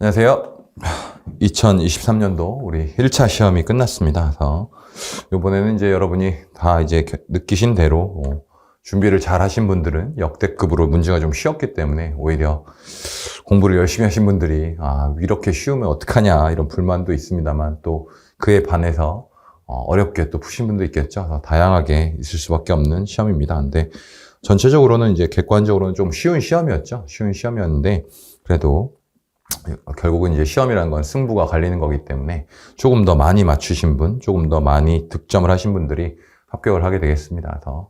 안녕하세요. 2023년도 우리 1차 시험이 끝났습니다. 그래서 이번에는 이제 여러분이 다 이제 느끼신 대로 준비를 잘 하신 분들은 역대급으로 문제가 좀 쉬웠기 때문에 오히려 공부를 열심히 하신 분들이 이렇게 쉬우면 어떡하냐 이런 불만도 있습니다만 또 그에 반해서 어렵게 또 푸신 분도 있겠죠. 그래서 다양하게 있을 수밖에 없는 시험입니다. 근데 전체적으로는 이제 객관적으로는 좀 쉬운 시험이었죠. 쉬운 시험이었는데 그래도 결국은 이제 시험이라는 건 승부가 갈리는 거기 때문에 조금 더 많이 맞추신 분, 조금 더 많이 득점을 하신 분들이 합격을 하게 되겠습니다. 그래서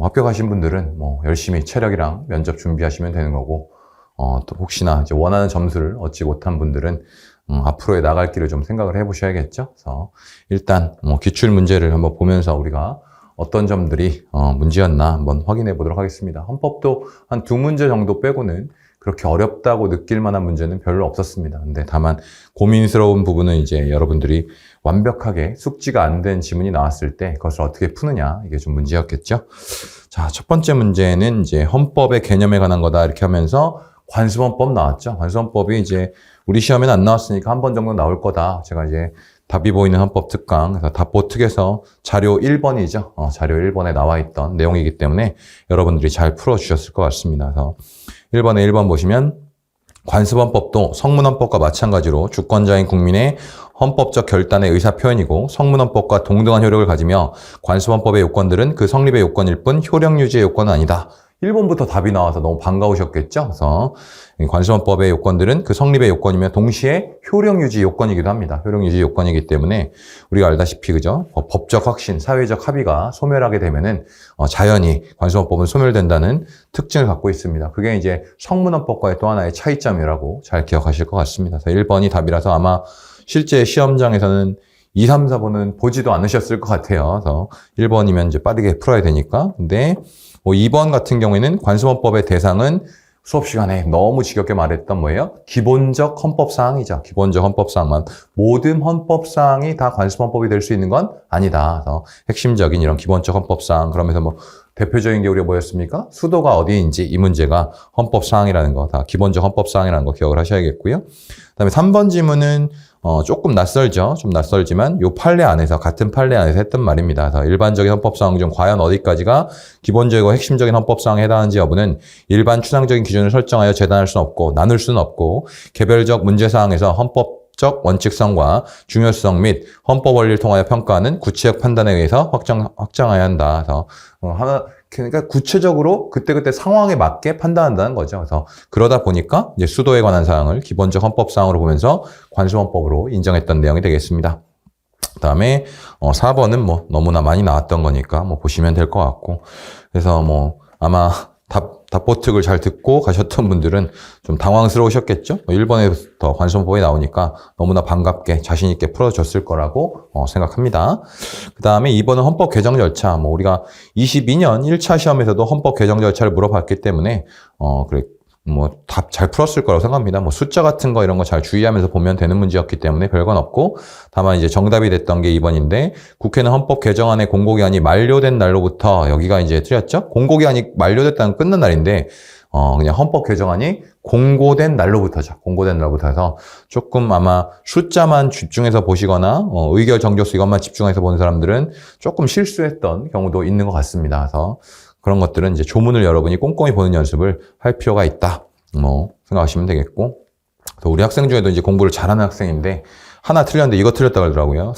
합격하신 분들은 열심히 체력이랑 면접 준비하시면 되는 거고, 또 혹시나 이제 원하는 점수를 얻지 못한 분들은 앞으로의 나갈 길을 좀 생각을 해보셔야겠죠. 그래서 일단 기출 문제를 한번 보면서 우리가 어떤 점들이 문제였나 한번 확인해 보도록 하겠습니다. 헌법도 한 2문제 정도 빼고는 그렇게 어렵다고 느낄 만한 문제는 별로 없었습니다. 근데 다만 고민스러운 부분은 이제 여러분들이 완벽하게 숙지가 안 된 지문이 나왔을 때 그것을 어떻게 푸느냐, 이게 좀 문제였겠죠. 자, 첫 번째 문제는 이제 헌법의 개념에 관한 거다 이렇게 하면서 관습헌법 나왔죠. 관습헌법이 이제 우리 시험에는 안 나왔으니까 한 번 정도 나올 거다. 제가 이제 답이 보이는 헌법 특강, 그래서 답보 특에서 자료 1번이죠. 자료 1번에 나와 있던 내용이기 때문에 여러분들이 잘 풀어주셨을 것 같습니다. 그래서 1번에 1번 보시면 관습헌법도 성문헌법과 마찬가지로 주권자인 국민의 헌법적 결단의 의사표현이고 성문헌법과 동등한 효력을 가지며 관습헌법의 요건들은 그 성립의 요건일 뿐 효력 유지의 요건은 아니다. 1번부터 답이 나와서 너무 반가우셨겠죠? 그래서 관습헌법의 요건들은 그 성립의 요건이며 동시에 효력 유지 요건이기도 합니다. 효력 유지 요건이기 때문에 우리가 알다시피 그죠? 법적 확신, 사회적 합의가 소멸하게 되면은 자연히 관습헌법은 소멸된다는 특징을 갖고 있습니다. 그게 이제 성문헌법과의 또 하나의 차이점이라고 잘 기억하실 것 같습니다. 그래서 1번이 답이라서 아마 실제 시험장에서는 2, 3, 4번은 보지도 않으셨을 것 같아요. 그래서 1번이면 이제 빠르게 풀어야 되니까. 근데 2번 같은 경우에는 관습헌법의 대상은 수업 시간에 너무 지겹게 말했던 뭐예요? 기본적 헌법사항이죠. 기본적 헌법사항만. 모든 헌법사항이 다 관습헌법이 될 수 있는 건 아니다. 그래서 핵심적인 이런 기본적 헌법사항, 그러면서 대표적인 게 우리가 뭐였습니까? 수도가 어디인지 이 문제가 헌법사항이라는 거, 다 기본적 헌법사항이라는 거 기억을 하셔야겠고요. 그다음에 3번 지문은 조금 낯설죠. 좀 낯설지만 요 판례 안에서, 같은 판례 안에서 했던 말입니다. 그래서 일반적인 헌법사항 중 과연 어디까지가 기본적이고 핵심적인 헌법사항에 해당하는지 여부는 일반 추상적인 기준을 설정하여 재단할 수는 없고 나눌 수는 없고 개별적 문제사항에서 헌법적 원칙성과 중요성 및 헌법 원리를 통하여 평가하는 구체적 판단에 의해서 확정해야 한다. 그래서 그러니까 구체적으로 그때그때 상황에 맞게 판단한다는 거죠. 그래서 그러다 보니까 이제 수도에 관한 사항을 기본적 헌법사항으로 보면서 관습헌법으로 인정했던 내용이 되겠습니다. 그다음에 4번은 너무나 많이 나왔던 거니까 보시면 될 것 같고, 그래서 아마 답보특을 잘 듣고 가셨던 분들은 좀 당황스러우셨겠죠? 1번에부터 관습헌법이 나오니까 너무나 반갑게 자신있게 풀어줬을 거라고 생각합니다. 그 다음에 2번은 헌법 개정 절차. 우리가 22년 1차 시험에서도 헌법 개정 절차를 물어봤기 때문에, 답 잘 풀었을 거라고 생각합니다. 숫자 같은 거 이런 거 잘 주의하면서 보면 되는 문제였기 때문에 별건 없고, 다만 이제 정답이 됐던 게 2번인데, 국회는 헌법 개정안의 공고기한이 만료된 날로부터, 여기가 이제 틀렸죠? 공고기한이 만료됐다는 끝난 날인데, 그냥 헌법 개정안이 공고된 날로부터죠. 공고된 날로부터 해서 조금 아마 숫자만 집중해서 보시거나, 의결 정족수 이것만 집중해서 보는 사람들은 조금 실수했던 경우도 있는 것 같습니다. 그래서 그런 것들은 이제 조문을 여러분이 꼼꼼히 보는 연습을 할 필요가 있다. 생각하시면 되겠고. 또 우리 학생 중에도 이제 공부를 잘하는 학생인데, 하나 틀렸는데 이거 틀렸다 그러더라고요.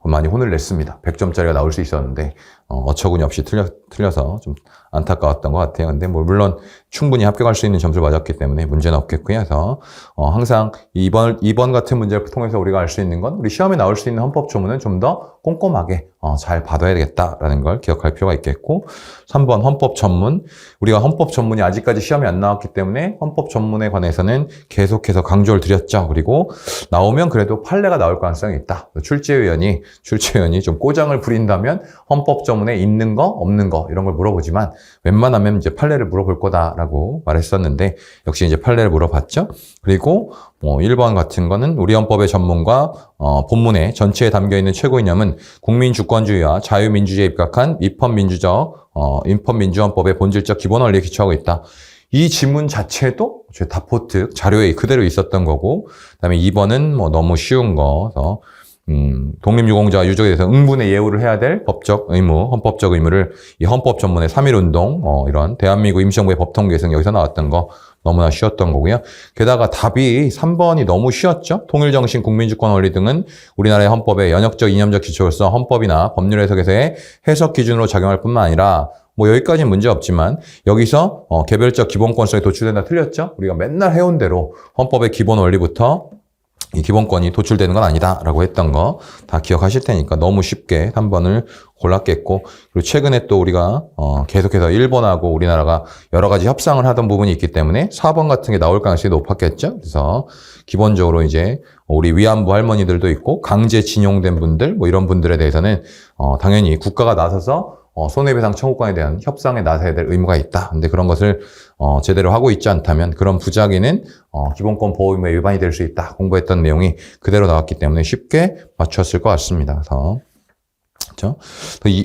많이 혼을 냈습니다. 100점짜리가 나올 수 있었는데, 어처구니 없이 틀려서 좀 안타까웠던 것 같아요. 근데 물론 충분히 합격할 수 있는 점수를 맞았기 때문에 문제는 없겠고요. 그래서 항상 2번 같은 문제를 통해서 우리가 알 수 있는 건 우리 시험에 나올 수 있는 헌법 조문은 좀 더 꼼꼼하게 잘 봐둬야 되겠다라는 걸 기억할 필요가 있겠고, 3번 헌법 전문. 우리가 헌법 전문이 아직까지 시험에 안 나왔기 때문에 헌법 전문에 관해서는 계속해서 강조를 드렸죠. 그리고 나오면 그래도 판례가 나올 가능성이 있다. 출제위원이 좀 꼬장을 부린다면 헌법 전문에 있는 거 없는 거 이런 걸 물어보지만 웬만하면 이제 판례를 물어볼 거다라고 말했었는데 역시 이제 판례를 물어봤죠. 그리고 1번 같은 거는 우리 헌법의 전문과 본문에 전체에 담겨있는 최고 이념은 국민주권주의와 자유민주주의에 입각한 입헌민주헌법의 본질적 기본 원리에 기초하고 있다. 이 지문 자체도 다포특 자료에 그대로 있었던 거고, 그다음에 2번은 뭐 너무 쉬운 거. 독립유공자와 유족에 대해서 응분의 예우를 해야 될 법적 의무, 헌법적 의무를 이 헌법 전문의 3.1운동, 이런 대한민국 임시정부의 법통계 개정 여기서 나왔던 거 너무나 쉬웠던 거고요. 게다가 답이 3번이 너무 쉬웠죠. 통일정신, 국민주권 원리 등은 우리나라의 헌법의 연역적, 이념적 기초로서 헌법이나 법률 해석에서의 해석 기준으로 작용할 뿐만 아니라 뭐 여기까지는 문제 없지만 여기서 개별적 기본권성이 도출된다 틀렸죠. 우리가 맨날 해온 대로 헌법의 기본 원리부터 이 기본권이 도출되는 건 아니다라고 했던 거 다 기억하실 테니까 너무 쉽게 3번을 골랐겠고, 그리고 최근에 또 우리가 계속해서 일본하고 우리나라가 여러 가지 협상을 하던 부분이 있기 때문에 4번 같은 게 나올 가능성이 높았겠죠. 그래서 기본적으로 이제 우리 위안부 할머니들도 있고 강제징용된 분들 뭐 이런 분들에 대해서는 당연히 국가가 나서서 손해배상 청구권에 대한 협상에 나서야 될 의무가 있다. 근데 그런 것을 제대로 하고 있지 않다면 그런 부작위는 기본권 보호 의무에 위반이 될 수 있다. 공부했던 내용이 그대로 나왔기 때문에 쉽게 맞췄을 것 같습니다. 그래서 그렇죠?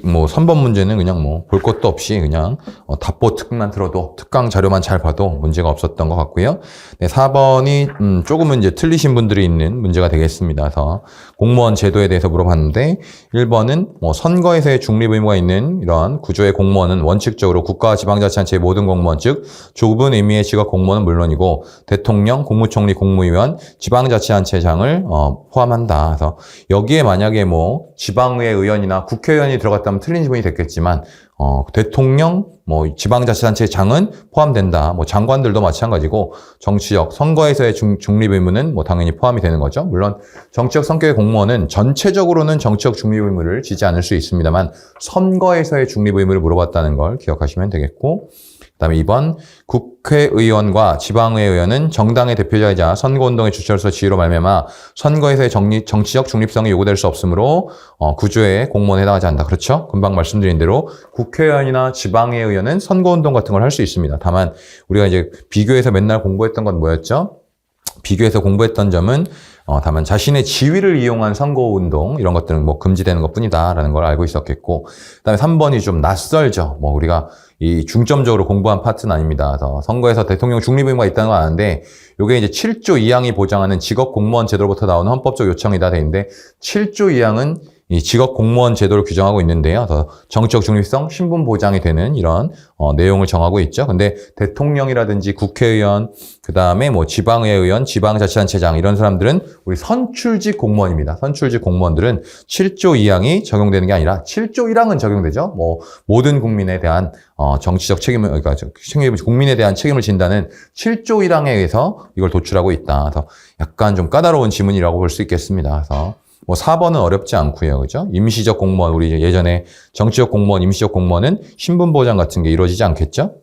뭐 3번 문제는 그냥 뭐 볼 것도 없이 그냥 답보 특만 들어도 특강 자료만 잘 봐도 문제가 없었던 것 같고요. 네, 4번이 조금은 이제 틀리신 분들이 있는 문제가 되겠습니다. 그래서 공무원 제도에 대해서 물어봤는데 1번은 뭐 선거에서의 중립 의무가 있는 이런 구조의 공무원은 원칙적으로 국가와 지방자치단체의 모든 공무원, 즉 좁은 의미의 직업 공무원은 물론이고 대통령, 국무총리, 국무위원, 지방자치단체장을 포함한다. 그래서 여기에 만약에 뭐 지방의 의원이나 국회의원이 들어갔다면 틀린 지문이 됐겠지만 대통령, 뭐 지방자치단체장은 포함된다. 뭐 장관들도 마찬가지고 정치적, 선거에서의 중립 의무는 뭐 당연히 포함이 되는 거죠. 물론 정치적 성격의 공무원은 전체적으로는 정치적 중립 의무를 지지 않을 수 있습니다만 선거에서의 중립 의무를 물어봤다는 걸 기억하시면 되겠고, 그다음에 2번 국회의원과 지방의회의원은 정당의 대표자이자 선거운동의 주체로서 지위로 말미암아 선거에서의 정치적 중립성이 요구될 수 없으므로 구조의 공무원에 해당하지 않는다. 그렇죠? 금방 말씀드린 대로 국회의원이나 지방의회의원은 선거운동 같은 걸 할 수 있습니다. 다만 우리가 이제 비교해서 맨날 공부했던 건 뭐였죠? 비교해서 공부했던 점은 다만 자신의 지위를 이용한 선거운동 이런 것들은 뭐 금지되는 것뿐이다라는 걸 알고 있었겠고, 그다음에 3번이 좀 낯설죠. 뭐 우리가 이 중점적으로 공부한 파트는 아닙니다. 그래서 선거에서 대통령 중립 의무가 있다는 건 아는데 이게 이제 7조 2항이 보장하는 직업 공무원 제도로부터 나오는 헌법적 요청이다 돼 있는데 7조 2항은 이 직업 공무원 제도를 규정하고 있는데요. 더 정치적 중립성, 신분 보장이 되는 이런 내용을 정하고 있죠. 근데 대통령이라든지 국회의원, 그다음에 뭐 지방의회의원, 지방자치단체장 이런 사람들은 우리 선출직 공무원입니다. 선출직 공무원들은 7조 2항이 적용되는 게 아니라 7조 1항은 적용되죠. 뭐 모든 국민에 대한 정치적 책임을, 그러니까 국민에 대한 책임을 진다는 7조 1항에 의해서 이걸 도출하고 있다. 그래서 약간 좀 까다로운 지문이라고 볼 수 있겠습니다. 그래서 뭐 4번은 어렵지 않고요. 그죠? 임시적 공무원, 우리 예전에 정치적 공무원, 임시적 공무원은 신분 보장 같은 게 이루어지지 않겠죠?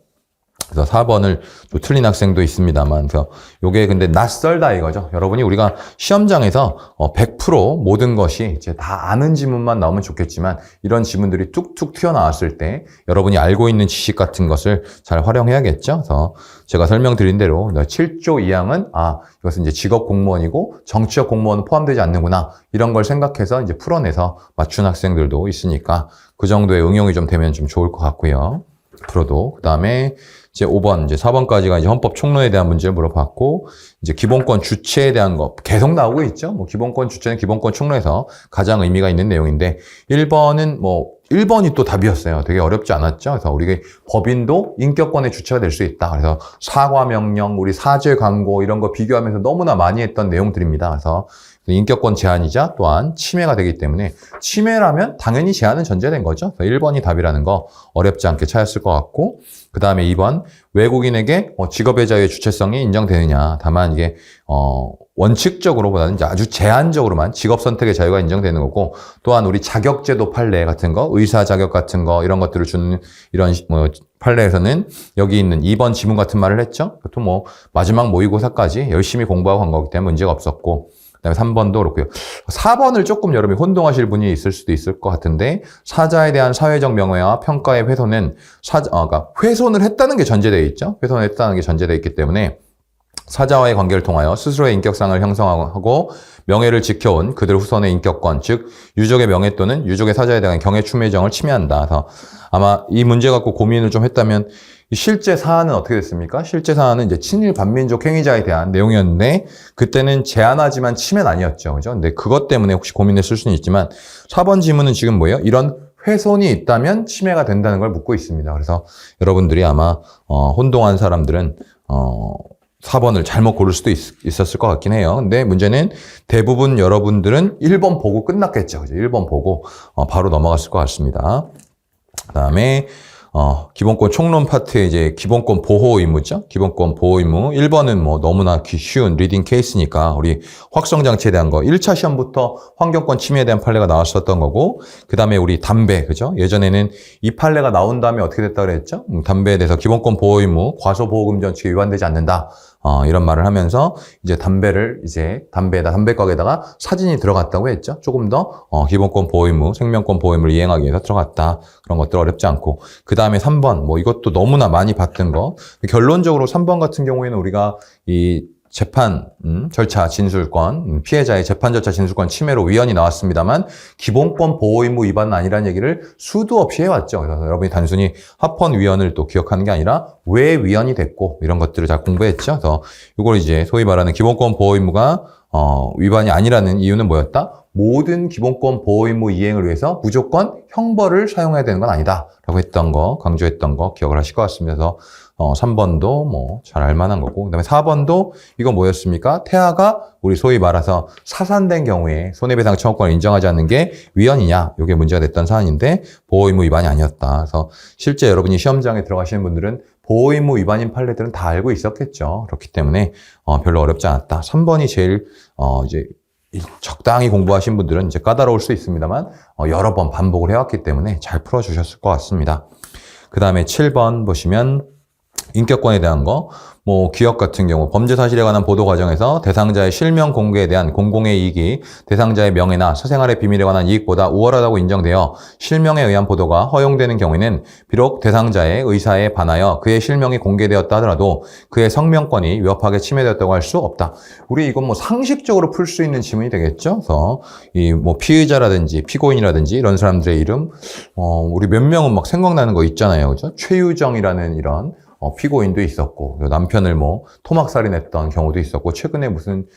그래서 4번을 또 틀린 학생도 있습니다만, 그래서 요게 근데 낯설다 이거죠. 여러분이 우리가 시험장에서 100% 모든 것이 이제 다 아는 지문만 나오면 좋겠지만 이런 지문들이 툭툭 튀어나왔을 때 여러분이 알고 있는 지식 같은 것을 잘 활용해야겠죠. 그래서 제가 설명드린 대로 7조 2항은 이것은 이제 직업 공무원이고 정치적 공무원은 포함되지 않는구나. 이런 걸 생각해서 이제 풀어내서 맞춘 학생들도 있으니까 그 정도의 응용이 좀 되면 좀 좋을 것 같고요. 앞으로도. 그다음에 이제 5번, 이제 4번까지가 이제 헌법 총론에 대한 문제를 물어봤고, 이제 기본권 주체에 대한 거 계속 나오고 있죠. 뭐 기본권 주체는 기본권 총론에서 가장 의미가 있는 내용인데, 1번이 또 답이었어요. 되게 어렵지 않았죠. 그래서 우리가 법인도 인격권의 주체가 될 수 있다. 그래서 사과 명령, 우리 사죄 광고 이런 거 비교하면서 너무나 많이 했던 내용들입니다. 그래서 인격권 제한이자 또한 침해가 되기 때문에 침해라면 당연히 제한은 전제된 거죠. 그래서 1번이 답이라는 거 어렵지 않게 찾았을 것 같고, 그 다음에 2번 외국인에게 직업의 자유의 주체성이 인정되느냐. 다만 이게 원칙적으로보다는 이제 아주 제한적으로만 직업 선택의 자유가 인정되는 거고, 또한 우리 자격제도 판례 같은 거, 의사 자격 같은 거 이런 것들을 주는 이런 판례에서는 여기 있는 2번 지문 같은 말을 했죠. 또 뭐 마지막 모의고사까지 열심히 공부하고 간 거기 때문에 문제가 없었고, 그다음에 3번도 그렇고요. 4번을 조금 여러분이 혼동하실 분이 있을 수도 있을 것 같은데, 사자에 대한 사회적 명예와 평가의 훼손은 그러니까 훼손을 했다는 게 전제되어 있죠. 훼손을 했다는 게 전제되어 있기 때문에 사자와의 관계를 통하여 스스로의 인격상을 형성하고 명예를 지켜온 그들 후손의 인격권, 즉 유족의 명예 또는 유족의 사자에 대한 경애 추매정을 침해한다. 그래서 아마 이 문제 갖고 고민을 좀 했다면 실제 사안은 어떻게 됐습니까? 실제 사안은 이제 친일 반민족 행위자에 대한 내용이었는데 그때는 제한하지만 침해는 아니었죠. 그죠? 근데 그것 때문에 혹시 고민했을 수는 있지만 4번 질문은 지금 뭐예요? 이런 훼손이 있다면 침해가 된다는 걸 묻고 있습니다. 그래서 여러분들이 아마 혼동한 사람들은 4번을 잘못 고를 수도 있었을 것 같긴 해요. 근데 문제는 대부분 여러분들은 1번 보고 끝났겠죠. 그죠? 1번 보고 바로 넘어갔을 것 같습니다. 그 다음에 기본권 총론 파트에 이제 기본권 보호 의무죠. 기본권 보호 의무. 1번은 뭐 너무나 쉬운 리딩 케이스니까 우리 확성 장치에 대한 거 1차 시험부터 환경권 침해에 대한 판례가 나왔었던 거고 그다음에 우리 담배 그죠? 예전에는 이 판례가 나온 다음에 어떻게 됐다 그랬죠? 담배에 대해서 기본권 보호 의무 과소 보호금 전칙에 위반되지 않는다. 이런 말을 하면서 이제 담배 가게에다가 사진이 들어갔다고 했죠. 조금 더 기본권 보호 의무, 생명권 보호 의무를 이행하기 위해서 들어갔다. 그런 것들 어렵지 않고. 그 다음에 3번, 뭐 이것도 너무나 많이 봤던 거. 결론적으로 3번 같은 경우에는 우리가 이 재판 절차 진술권, 피해자의 재판 절차 진술권 침해로 위헌이 나왔습니다만 기본권 보호 의무 위반은 아니라는 얘기를 수도 없이 해왔죠. 그래서 여러분이 단순히 합헌 위헌을 또 기억하는 게 아니라 왜 위헌이 됐고 이런 것들을 잘 공부했죠. 그래서 이걸 이제 소위 말하는 기본권 보호 의무가 위반이 아니라는 이유는 뭐였다? 모든 기본권 보호 의무 이행을 위해서 무조건 형벌을 사용해야 되는 건 아니다. 라고 했던 거, 강조했던 거 기억을 하실 것 같습니다. 그래서 3번도 뭐 잘 알만한 거고 그다음에 4번도 이거 뭐였습니까? 태아가 우리 소위 말해서 사산된 경우에 손해배상 청구권을 인정하지 않는 게 위헌이냐? 이게 문제가 됐던 사안인데 보호의무 위반이 아니었다. 그래서 실제 여러분이 시험장에 들어가시는 분들은 보호의무 위반인 판례들은 다 알고 있었겠죠. 그렇기 때문에 별로 어렵지 않았다. 3번이 제일 이제 적당히 공부하신 분들은 이제 까다로울 수 있습니다만 여러 번 반복을 해왔기 때문에 잘 풀어주셨을 것 같습니다. 그 다음에 7번 보시면 인격권에 대한 거, 뭐 기업 같은 경우 범죄 사실에 관한 보도 과정에서 대상자의 실명 공개에 대한 공공의 이익이 대상자의 명예나 사생활의 비밀에 관한 이익보다 우월하다고 인정되어 실명에 의한 보도가 허용되는 경우에는 비록 대상자의 의사에 반하여 그의 실명이 공개되었다 하더라도 그의 성명권이 위협하게 침해되었다고 할 수 없다. 우리 이건 뭐 상식적으로 풀 수 있는 질문이 되겠죠. 그래서 이 뭐 피의자라든지 피고인이라든지 이런 사람들의 이름, 우리 몇 명은 막 생각나는 거 있잖아요, 그죠? 최유정이라는 이런 피고인도 있었고 남편을 뭐 토막살인했던 경우도 있었고 최근에 무슨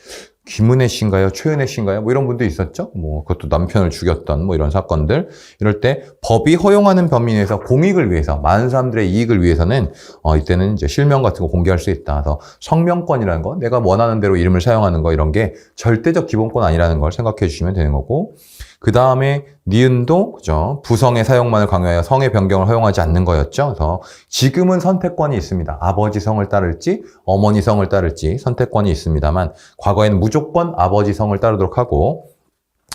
김은혜 씨인가요? 최은혜 씨인가요? 뭐 이런 분도 있었죠. 뭐 그것도 남편을 죽였던 뭐 이런 사건들. 이럴 때 법이 허용하는 범위 내에서 공익을 위해서 많은 사람들의 이익을 위해서는 이때는 이제 실명 같은 거 공개할 수 있다. 그래서 성명권이라는 거, 내가 원하는 대로 이름을 사용하는 거 이런 게 절대적 기본권 아니라는 걸 생각해 주시면 되는 거고. 그 다음에 니은도 그죠? 부성의 사용만을 강요하여 성의 변경을 허용하지 않는 거였죠. 그래서 지금은 선택권이 있습니다. 아버지 성을 따를지 어머니 성을 따를지 선택권이 있습니다만 과거에는 무조건 아버지 성을 따르도록 하고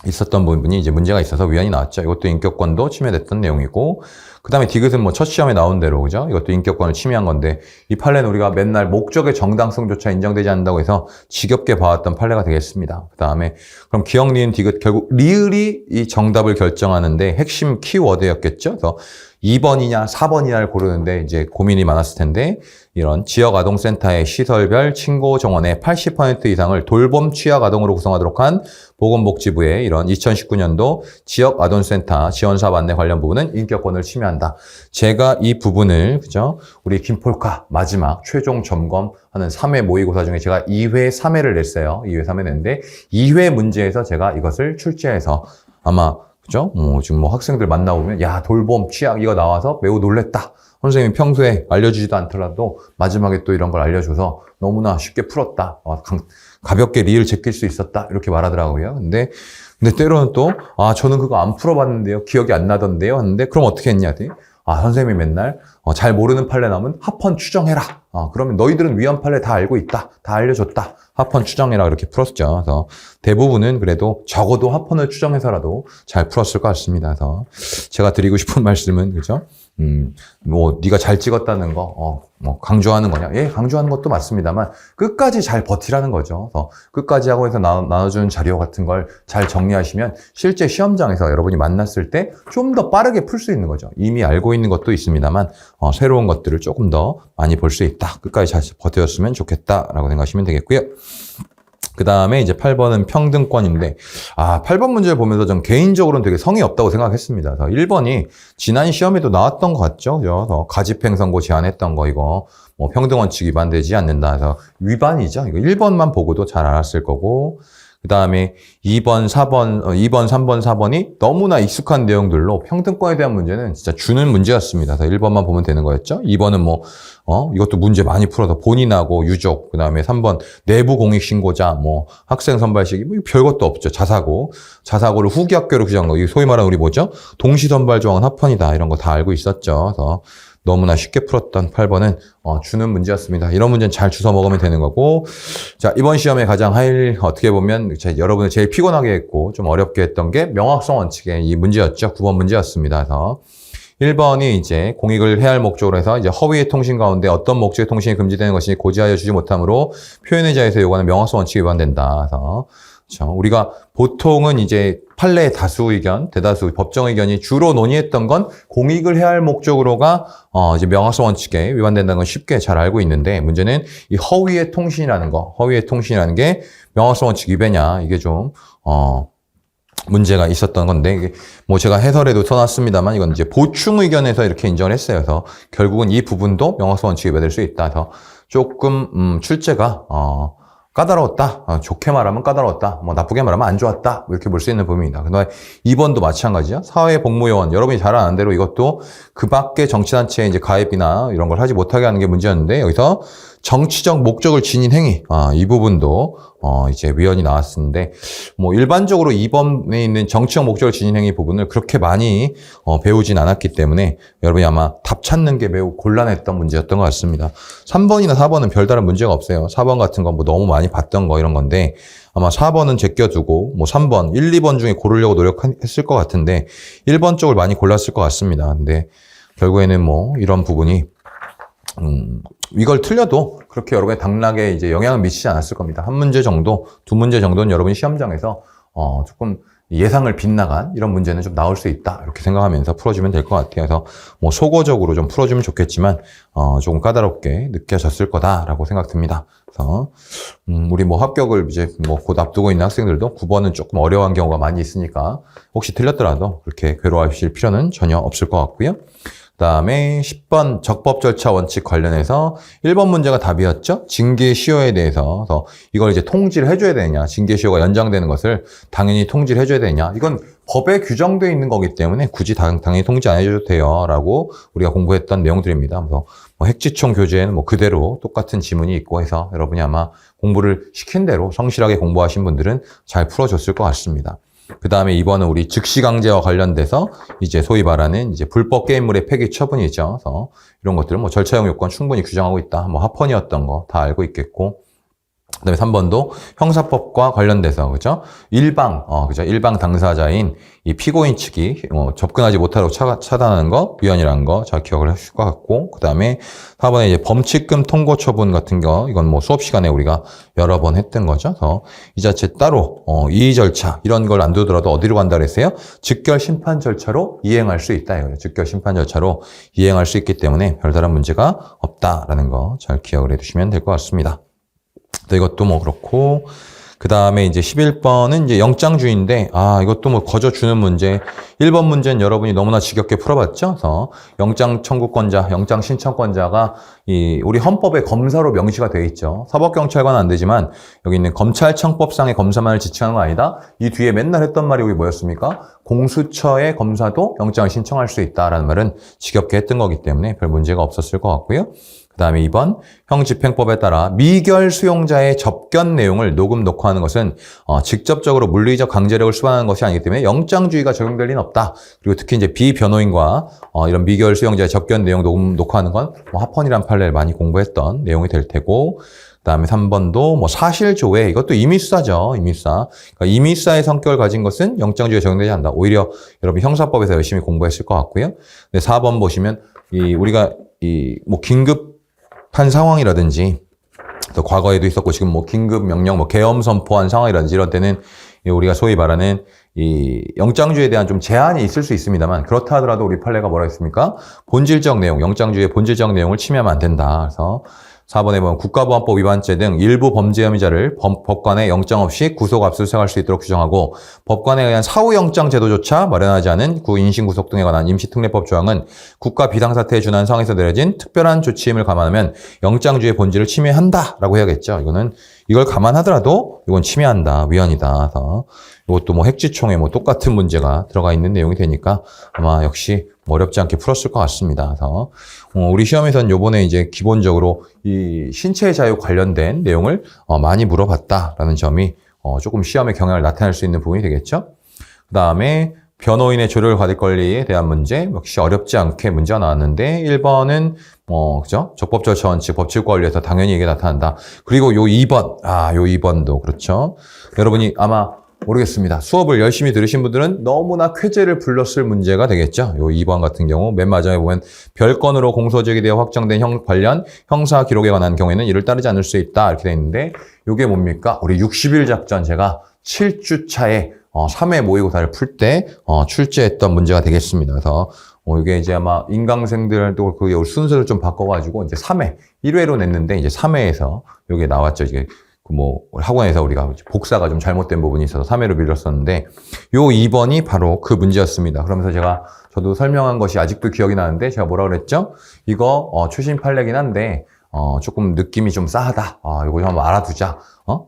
있었던 부분이 이제 문제가 있어서 위헌이 나왔죠. 이것도 인격권도 침해됐던 내용이고 그 다음에 디귿은 뭐 첫 시험에 나온 대로 그죠? 이것도 인격권을 침해한 건데 이 판례는 우리가 맨날 목적의 정당성조차 인정되지 않는다고 해서 지겹게 봐왔던 판례가 되겠습니다. 그 다음에 그럼 기억, 니은, 디귿 결국 리을이 이 정답을 결정하는데 핵심 키워드였겠죠. 그래서 2번이냐 4번이냐를 고르는데 이제 고민이 많았을 텐데 이런 지역아동센터의 시설별 친고 정원의 80% 이상을 돌봄 취약아동으로 구성하도록 한 보건복지부의 이런 2019년도 지역아동센터 지원사업 안내 관련 부분은 인격권을 침해한다. 제가 이 부분을 그죠? 우리 김폴카 마지막 최종 점검하는 3회 모의고사 중에 제가 2회 3회를 냈어요. 2회 3회 냈는데 2회 문제에서 제가 이것을 출제해서 아마 그죠? 지금 뭐 학생들 만나보면 야 돌봄 취약 이거 나와서 매우 놀랬다. 선생님이 평소에 알려주지도 않더라도 마지막에 또 이런 걸 알려줘서 너무나 쉽게 풀었다. 가볍게 리을 제낄 수 있었다. 이렇게 말하더라고요. 근데 때로는 또 저는 그거 안 풀어봤는데요. 기억이 안 나던데요. 하는데 그럼 어떻게 했냐? 선생님이 맨날 잘 모르는 판례 나오면 합헌 추정해라. 그러면 너희들은 위헌 판례 다 알고 있다. 다 알려줬다. 합헌 추정해라 이렇게 풀었죠. 그래서 대부분은 그래도 적어도 합헌을 추정해서라도 잘 풀었을 것 같습니다. 그래서 제가 드리고 싶은 말씀은 그죠? 뭐 네가 잘 찍었다는 거 뭐 강조하는 거냐? 예, 강조하는 것도 맞습니다만 끝까지 잘 버티라는 거죠. 그래서 끝까지 하고 해서 나눠주는 자료 같은 걸 잘 정리하시면 실제 시험장에서 여러분이 만났을 때 좀 더 빠르게 풀 수 있는 거죠. 이미 알고 있는 것도 있습니다만 새로운 것들을 조금 더 많이 볼 수 있다. 끝까지 잘 버텨줬으면 좋겠다라고 생각하시면 되겠고요. 그 다음에 이제 8번은 평등권인데, 8번 문제를 보면서 전 개인적으로는 되게 성의 없다고 생각했습니다. 그래서 1번이 지난 시험에도 나왔던 것 같죠? 그래서 가집행 선고 제한했던 거, 이거, 뭐 평등원칙 위반되지 않는다. 그래서 위반이죠. 이거 1번만 보고도 잘 알았을 거고, 그 다음에 2번, 3번, 4번이 너무나 익숙한 내용들로 평등권에 대한 문제는 진짜 주는 문제였습니다. 그래서 1번만 보면 되는 거였죠. 2번은 뭐, 이것도 문제 많이 풀어서 본인하고 유족, 그 다음에 3번 내부 공익신고자, 뭐 학생 선발 시기, 뭐 별것도 없죠. 자사고를 후기 학교로 규정한 거. 소위 말하는 우리 뭐죠? 동시 선발 조항은 합헌이다. 이런 거 다 알고 있었죠. 그래서 너무나 쉽게 풀었던 8번은 주는 문제였습니다. 이런 문제는 잘 주워 먹으면 되는 거고, 자, 이번 시험에 가장 어떻게 보면 여러분을 제일 피곤하게 했고 좀 어렵게 했던 게 명확성 원칙의 이 문제였죠. 9번 문제였습니다. 그래서 1번이 이제 공익을 해야 할 목적으로 해서 이제 허위의 통신 가운데 어떤 목적의 통신이 금지되는 것이 고지하여 주지 못하므로 표현의 자유에서 요구하는 명확성 원칙이 위반된다. 그래서 그렇죠. 우리가 보통은 이제 판례의 다수 의견, 대다수 법정 의견이 주로 논의했던 건 공익을 해야 할 목적으로가 이제 명확성 원칙에 위반된다는 건 쉽게 잘 알고 있는데, 문제는 이 허위의 통신이라는 게 명확성 원칙 위배냐, 이게 좀 문제가 있었던 건데, 이게 뭐 제가 해설에도 써놨습니다만 이건 이제 보충 의견에서 이렇게 인정을 했어요. 그래서 결국은 이 부분도 명확성 원칙이 위배될 수 있다. 그래서 조금 출제가 까다로웠다. 좋게 말하면 까다로웠다. 뭐 나쁘게 말하면 안 좋았다. 이렇게 볼 수 있는 부분입니다. 그다음에 2번도 마찬가지죠. 사회복무요원. 여러분이 잘 아는 대로 이것도 그 밖에 정치단체에 이제 가입이나 이런 걸 하지 못하게 하는 게 문제였는데, 여기서 정치적 목적을 지닌 행위. 이 부분도 이제 위헌이 나왔었는데, 뭐 일반적으로 2번에 있는 정치적 목적을 지닌 행위 부분을 그렇게 많이 배우진 않았기 때문에 여러분이 아마 답 찾는 게 매우 곤란했던 문제였던 것 같습니다. 3번이나 4번은 별다른 문제가 없어요. 4번 같은 건 뭐 너무 많이 봤던 거 이런 건데, 아마 4번은 제껴두고 뭐 3번, 1, 2번 중에 고르려고 노력했을 것 같은데 1번 쪽을 많이 골랐을 것 같습니다. 근데 결국에는 뭐 이런 부분이 이걸 틀려도 그렇게 여러분의 당락에 이제 영향을 미치지 않았을 겁니다. 한 문제 정도, 두 문제 정도는 여러분이 시험장에서 조금 예상을 빗나간 이런 문제는 좀 나올 수 있다. 이렇게 생각하면서 풀어주면 될 것 같아요. 그래서 뭐 소거적으로 좀 풀어주면 좋겠지만 조금 까다롭게 느껴졌을 거다라고 생각됩니다. 그래서 우리 뭐 합격을 이제 뭐 곧 앞두고 있는 학생들도 9번은 조금 어려운 경우가 많이 있으니까 혹시 틀렸더라도 그렇게 괴로워하실 필요는 전혀 없을 것 같고요. 그다음에 10번 적법 절차 원칙 관련해서 1번 문제가 답이었죠. 징계 시효에 대해서. 그래서 이걸 이제 통지를 해줘야 되냐, 징계 시효가 연장되는 것을 당연히 통지를 해줘야 되냐. 이건 법에 규정되어 있는 거기 때문에 굳이 당연히 통지 안 해줘도 돼요라고 우리가 공부했던 내용들입니다. 그래서 뭐 핵지총 교재에는 뭐 그대로 똑같은 지문이 있고 해서 여러분이 아마 공부를 시킨 대로 성실하게 공부하신 분들은 잘 풀어줬을 것 같습니다. 그 다음에 2번은 우리 즉시강제와 관련돼서 이제 소위 말하는 이제 불법 게임물의 폐기 처분이죠. 그래서 이런 것들은 뭐 절차용 요건 충분히 규정하고 있다. 뭐 합헌이었던 거 다 알고 있겠고. 그 다음에 3번도 형사법과 관련돼서, 그죠? 그죠? 일방 당사자인 이 피고인 측이 접근하지 못하도록 차단하는 거, 위헌이라는 거 잘 기억을 하실 것 같고, 그 다음에 4번에 이제 범칙금 통고 처분 같은 거, 이건 뭐 수업 시간에 우리가 여러 번 했던 거죠. 그래서 이 자체 따로, 이의 절차, 이런 걸 안 두더라도 어디로 간다 그랬어요? 직결 심판 절차로 이행할 수 있다. 이거예요. 직결 심판 절차로 이행할 수 있기 때문에 별다른 문제가 없다라는 거 잘 기억을 해 두시면 될 것 같습니다. 이것도 뭐 그렇고, 그 다음에 이제 11번은 이제 영장주의인데, 이것도 뭐 거저 주는 문제. 1번 문제는 여러분이 너무나 지겹게 풀어봤죠? 그래서 영장 청구권자, 영장 신청권자가 우리 헌법에 검사로 명시가 되어 있죠. 사법경찰관은 안 되지만, 여기 있는 검찰청법상의 검사만을 지칭하는 건 아니다. 이 뒤에 맨날 했던 말이 우리 뭐였습니까? 공수처의 검사도 영장을 신청할 수 있다라는 말은 지겹게 했던 거기 때문에 별 문제가 없었을 것 같고요. 그 다음에 2번, 형집행법에 따라 미결 수용자의 접견 내용을 녹음 녹화하는 것은 직접적으로 물리적 강제력을 수반하는 것이 아니기 때문에 영장주의가 적용될 리는 없다. 그리고 특히 이제 비변호인과 이런 미결 수용자의 접견 내용 녹음 녹화하는 건 뭐 합헌이란 판례를 많이 공부했던 내용이 될 테고, 그 다음에 3번도 뭐 사실조회, 이것도 임의수사죠. 임의수사. 그러니까 임의수사의 성격을 가진 것은 영장주의에 적용되지 않는다. 오히려 여러분 형사법에서 열심히 공부했을 것 같고요. 근데 4번 보시면 우리가 뭐 긴급한 상황이라든지 또 과거에도 있었고 지금 뭐 긴급 명령, 뭐 계엄 선포한 상황이라든지 이런 때는 우리가 소위 말하는 이 영장주의에 대한 좀 제한이 있을 수 있습니다만, 그렇다 하더라도 우리 판례가 뭐라 했습니까? 본질적 내용, 영장주의의 본질적 내용을 침해하면 안 된다. 그래서 4번에 보면 국가보안법 위반죄 등 일부 범죄 혐의자를 법관의 영장 없이 구속 압수수색할 수 있도록 규정하고 법관에 의한 사후영장 제도조차 마련하지 않은 인신구속 등에 관한 임시특례법 조항은 국가 비상사태에 준한 상황에서 내려진 특별한 조치임을 감안하면 영장주의 본질을 침해한다라고 해야겠죠. 이걸 감안하더라도 이건 침해한다, 위헌이다. 그래서 이것도 뭐 핵지총에 뭐 똑같은 문제가 들어가 있는 내용이 되니까 아마 역시 어렵지 않게 풀었을 것 같습니다. 그래서 우리 시험에서는 요번에 이제 기본적으로 이 신체의 자유 관련된 내용을 많이 물어봤다라는 점이 조금 시험의 경향을 나타낼 수 있는 부분이 되겠죠. 그 다음에 변호인의 조력을 받을 권리에 대한 문제 역시 어렵지 않게 문제가 나왔는데 1번은 그죠? 적법절차 원칙, 법치국 권리에서 당연히 이게 나타난다. 그리고 요 2번, 요 2번도 그렇죠. 여러분이 아마 모르겠습니다. 수업을 열심히 들으신 분들은 너무나 쾌재를 불렀을 문제가 되겠죠. 요 2번 같은 경우 맨 마지막에 보면 별건으로 공소제기에 되어 확정된 관련 형사 기록에 관한 경우에는 이를 따르지 않을 수 있다. 이렇게 되어 있는데 이게 뭡니까? 우리 60일 작전 제가 7주 차에 3회 모의고사를 풀 때 출제했던 문제가 되겠습니다. 그래서 이게 이제 아마 인강생들도 그 순서를 좀 바꿔가지고 이제 3회, 1회로 냈는데 이제 3회에서 이게 나왔죠. 이게 학원에서 우리가 복사가 좀 잘못된 부분이 있어서 3회로 밀렸었는데 요 2번이 바로 그 문제였습니다. 그러면서 저도 설명한 것이 아직도 기억이 나는데 제가 뭐라 그랬죠? 이거 출신 판례긴 한데 조금 느낌이 좀 싸하다. 이거 좀 한번 알아두자.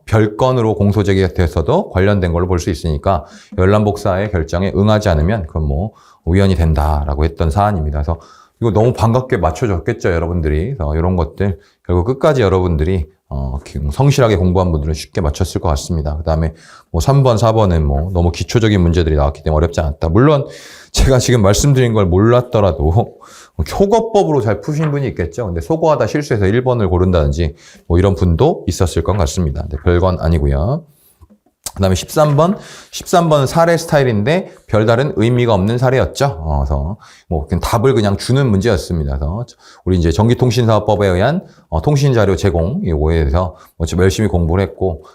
별건으로 공소제기가 됐어도 관련된 걸로 볼 수 있으니까 열람복사의 결정에 응하지 않으면 그건 위헌이 된다라고 했던 사안입니다. 그래서 이거 너무 반갑게 맞춰줬겠죠, 여러분들이. 그래서 이런 것들 결국 끝까지 여러분들이 성실하게 공부한 분들은 쉽게 맞췄을 것 같습니다. 그 다음에 3번, 4번은 너무 기초적인 문제들이 나왔기 때문에 어렵지 않았다. 물론 제가 지금 말씀드린 걸 몰랐더라도 효거법으로 잘 푸신 분이 있겠죠. 근데 소거하다 실수해서 1번을 고른다든지 이런 분도 있었을 것 같습니다. 근데 별건 아니고요. 그 다음에 13번은 사례 스타일인데 별다른 의미가 없는 사례였죠. 그래서 그냥 답을 그냥 주는 문제였습니다. 그래서 우리 이제 전기통신사업법에 의한 통신자료 제공 이거에 대해서 열심히 공부를 했고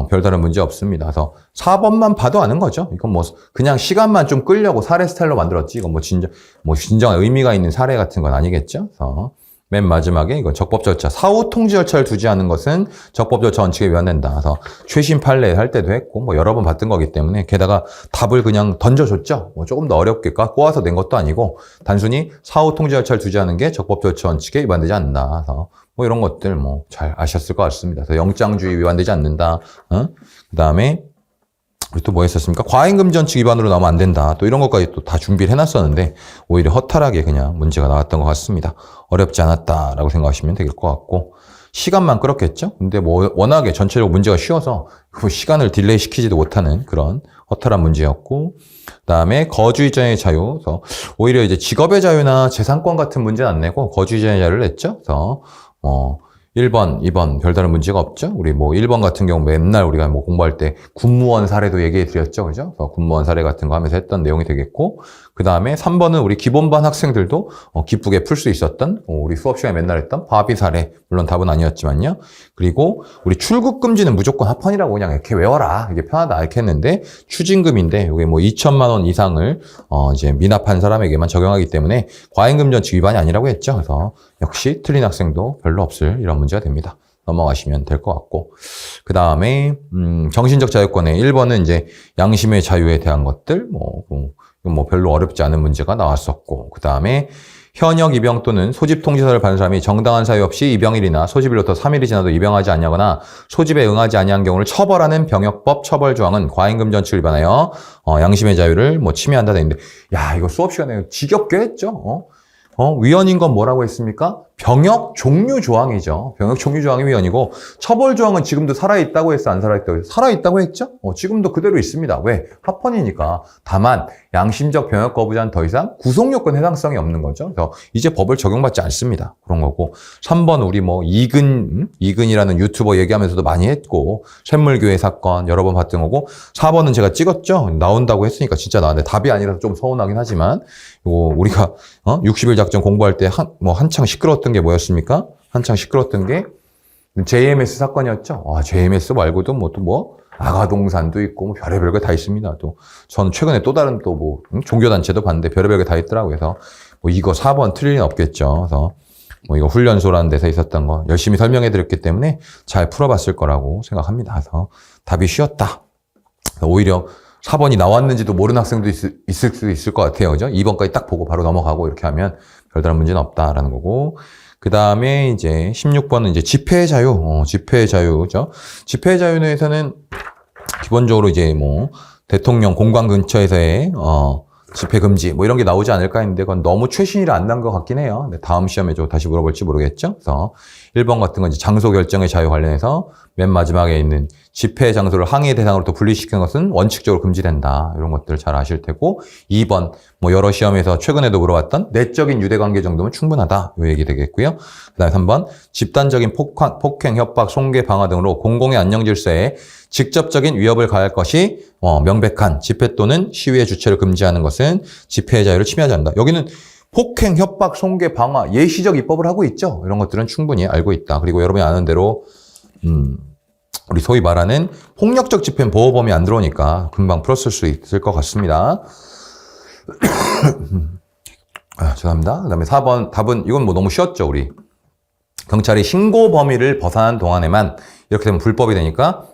별다른 문제 없습니다. 그래서 4번만 봐도 아는 거죠. 이건 그냥 시간만 좀 끌려고 사례 스타일로 만들었지. 이건 진정한 의미가 있는 사례 같은 건 아니겠죠. 그래서 맨 마지막에 이건 적법절차, 사후 통지 절차를 두지 않은 것은 적법절차 원칙에 위반된다. 그래서 최신 판례 할 때도 했고 여러 번 봤던 거기 때문에 게다가 답을 그냥 던져줬죠. 조금 더 어렵게 꼬아서 낸 것도 아니고 단순히 사후 통지 절차를 두지 않은 게 적법절차 원칙에 위반되지 않는다. 그래서 이런 것들 잘 아셨을 것 같습니다. 그래서 영장주의 위반되지 않는다. 그 다음에 우리 또 뭐 했었습니까? 과잉금전칙 위반으로 나오면 안 된다. 또 이런 것까지 또 다 준비를 해놨었는데 오히려 허탈하게 그냥 문제가 나왔던 것 같습니다. 어렵지 않았다라고 생각하시면 될 것 같고 시간만 끌었겠죠? 근데 워낙에 전체적으로 문제가 쉬워서 시간을 딜레이 시키지도 못하는 그런 허탈한 문제였고 그 다음에 거주이전의 자유. 그래서 오히려 이제 직업의 자유나 재산권 같은 문제는 안 내고 거주이전의 자유를 냈죠. 그래서 1번, 2번 별다른 문제가 없죠. 우리 1번 같은 경우 맨날 우리가 공부할 때 군무원 사례도 얘기해 드렸죠. 그죠? 그래서 군무원 사례 같은 거 하면서 했던 내용이 되겠고 그 다음에 3번은 우리 기본반 학생들도 기쁘게 풀 수 있었던 우리 수업 시간에 맨날 했던 바비 사례. 물론 답은 아니었지만요. 그리고 우리 출국 금지는 무조건 합헌이라고 그냥 이렇게 외워라. 이게 편하다 이렇게 했는데 추징금인데 이게 2천만 원 이상을 이제 미납한 사람에게만 적용하기 때문에 과잉금전칙 위반이 아니라고 했죠. 그래서 역시 틀린 학생도 별로 없을 이런 문제가 됩니다. 넘어가시면 될 것 같고 그 다음에 정신적 자유권의 1번은 이제 양심의 자유에 대한 것들 별로 어렵지 않은 문제가 나왔었고 그 다음에 현역 입영 또는 소집 통지서를 받은 사람이 정당한 사유 없이 입영일이나 소집일로부터 3일이 지나도 입영하지 아니하거나 소집에 응하지 아니한 경우를 처벌하는 병역법 처벌 조항은 과잉금전칙을 위반하여 양심의 자유를 침해한다 되는데 이거 수업 시간에 지겹게 했죠. 위헌인 건 뭐라고 했습니까? 병역 종류 조항이죠. 병역 종류 조항이 위헌이고 처벌 조항은 지금도 살아있다고 했어? 안 살아있다고 했어? 살아있다고 했죠? 지금도 그대로 있습니다. 왜? 합헌이니까. 다만 양심적 병역 거부자는 더 이상 구속요건 해당성이 없는 거죠. 그래서 이제 법을 적용받지 않습니다. 그런 거고 3번 우리 이근이라는 유튜버 얘기하면서도 많이 했고 샘물교회 사건 여러 번 봤던 거고 4번은 제가 찍었죠. 나온다고 했으니까 진짜 나왔는데 답이 아니라서 좀 서운하긴 하지만 이거 우리가 60일 작전 공부할 때 한창 시끄러웠던 게 뭐였습니까? 한창 시끄러웠던 게 JMS 사건이었죠. JMS 말고도 아가동산도 있고 별의별 게 다 있습니다. 또 저는 최근에 또 다른 종교단체도 봤는데 별의별 게 다 있더라고요. 그래서 이거 4번 틀릴 리는 없겠죠. 그래서 뭐 이거 훈련소라는 데서 있었던 거 열심히 설명해 드렸기 때문에 잘 풀어봤을 거라고 생각합니다. 그래서 답이 쉬웠다. 오히려 4번이 나왔는지도 모르는 학생도 있을 수 있을 것 같아요. 그죠? 2번까지 딱 보고 바로 넘어가고 이렇게 하면 별다른 문제는 없다라는 거고. 그 다음에 이제 16번은 이제 집회의 자유, 집회의 자유죠. 집회의 자유에서는 기본적으로 이제 뭐 대통령 공관 근처에서의 집회 금지 뭐 이런 게 나오지 않을까 했는데 그건 너무 최신이라 안 난 것 같긴 해요. 근데 다음 시험에 좀 다시 물어볼지 모르겠죠. 그래서 1번 같은 건 이제 장소 결정의 자유 관련해서 맨 마지막에 있는 집회 장소를 항의 대상으로 또 분리시키는 것은 원칙적으로 금지된다. 이런 것들 잘 아실 테고 2번 뭐 여러 시험에서 최근에도 물어봤던 내적인 유대관계 정도면 충분하다. 이 얘기 되겠고요. 그 다음에 3번 집단적인 폭행, 협박, 손괴, 방화 등으로 공공의 안녕 질서에 직접적인 위협을 가할 것이 명백한 집회 또는 시위의 주체를 금지하는 것은 집회의 자유를 침해하지 않는다. 여기는 폭행, 협박, 손괴, 방화, 예시적 입법을 하고 있죠. 이런 것들은 충분히 알고 있다. 그리고 여러분이 아는 대로 우리 소위 말하는 폭력적 집회는 보호 범위 안 들어오니까 금방 풀었을 수 있을 것 같습니다. 죄송합니다. 그 다음에 4번 답은 이건 뭐 너무 쉬웠죠. 우리 경찰이 신고 범위를 벗어난 동안에만 이렇게 되면 불법이 되니까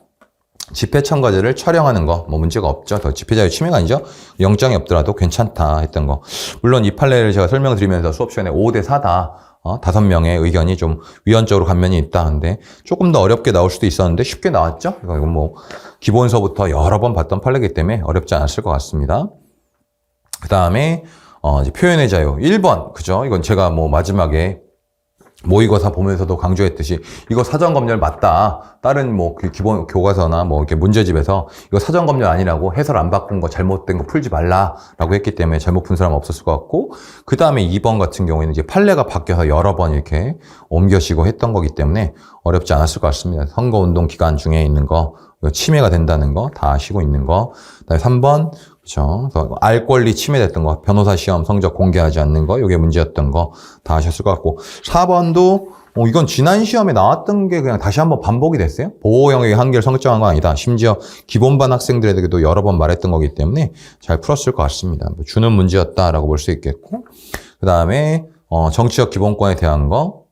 집회 참가자를 촬영하는 거 뭐 문제가 없죠. 더 집회 자유 침해가 아니죠. 영장이 없더라도 괜찮다 했던 거. 물론 이 판례를 제가 설명드리면서 수업 시간에 5대 4다. 5명의 의견이 좀 위헌적으로 간 면이 있다 하는데 조금 더 어렵게 나올 수도 있었는데 쉽게 나왔죠. 이건 뭐 기본서부터 여러 번 봤던 판례이기 때문에 어렵지 않았을 것 같습니다. 그 다음에 이제 표현의 자유 1번 그죠? 이건 제가 뭐 마지막에 모의고사 보면서도 강조했듯이 이거 사전 검열 맞다. 다른 뭐 그 기본 교과서나 뭐 이렇게 문제집에서 이거 사전 검열 아니라고 해설 안 바꾼 거 잘못된 거 풀지 말라라고 했기 때문에 잘못 푼 사람 없었을 것 같고 그 다음에 2번 같은 경우에는 이제 판례가 바뀌어서 여러 번 이렇게 옮겨지고 했던 거기 때문에 어렵지 않았을 것 같습니다. 선거운동 기간 중에 있는 거 침해가 된다는 거 다 아시고 있는 거. 그다음에 3번 그렇죠. 알 권리 침해됐던 거, 변호사 시험 성적 공개하지 않는 거, 이게 문제였던 거 다 아셨을 것 같고 4번도 이건 지난 시험에 나왔던 게 그냥 다시 한번 반복이 됐어요. 보호 영역의 한계를 설정한 건 아니다. 심지어 기본반 학생들에게도 여러 번 말했던 거기 때문에 잘 풀었을 것 같습니다. 주는 문제였다라고 볼 수 있겠고 그 다음에 정치적 기본권에 대한 거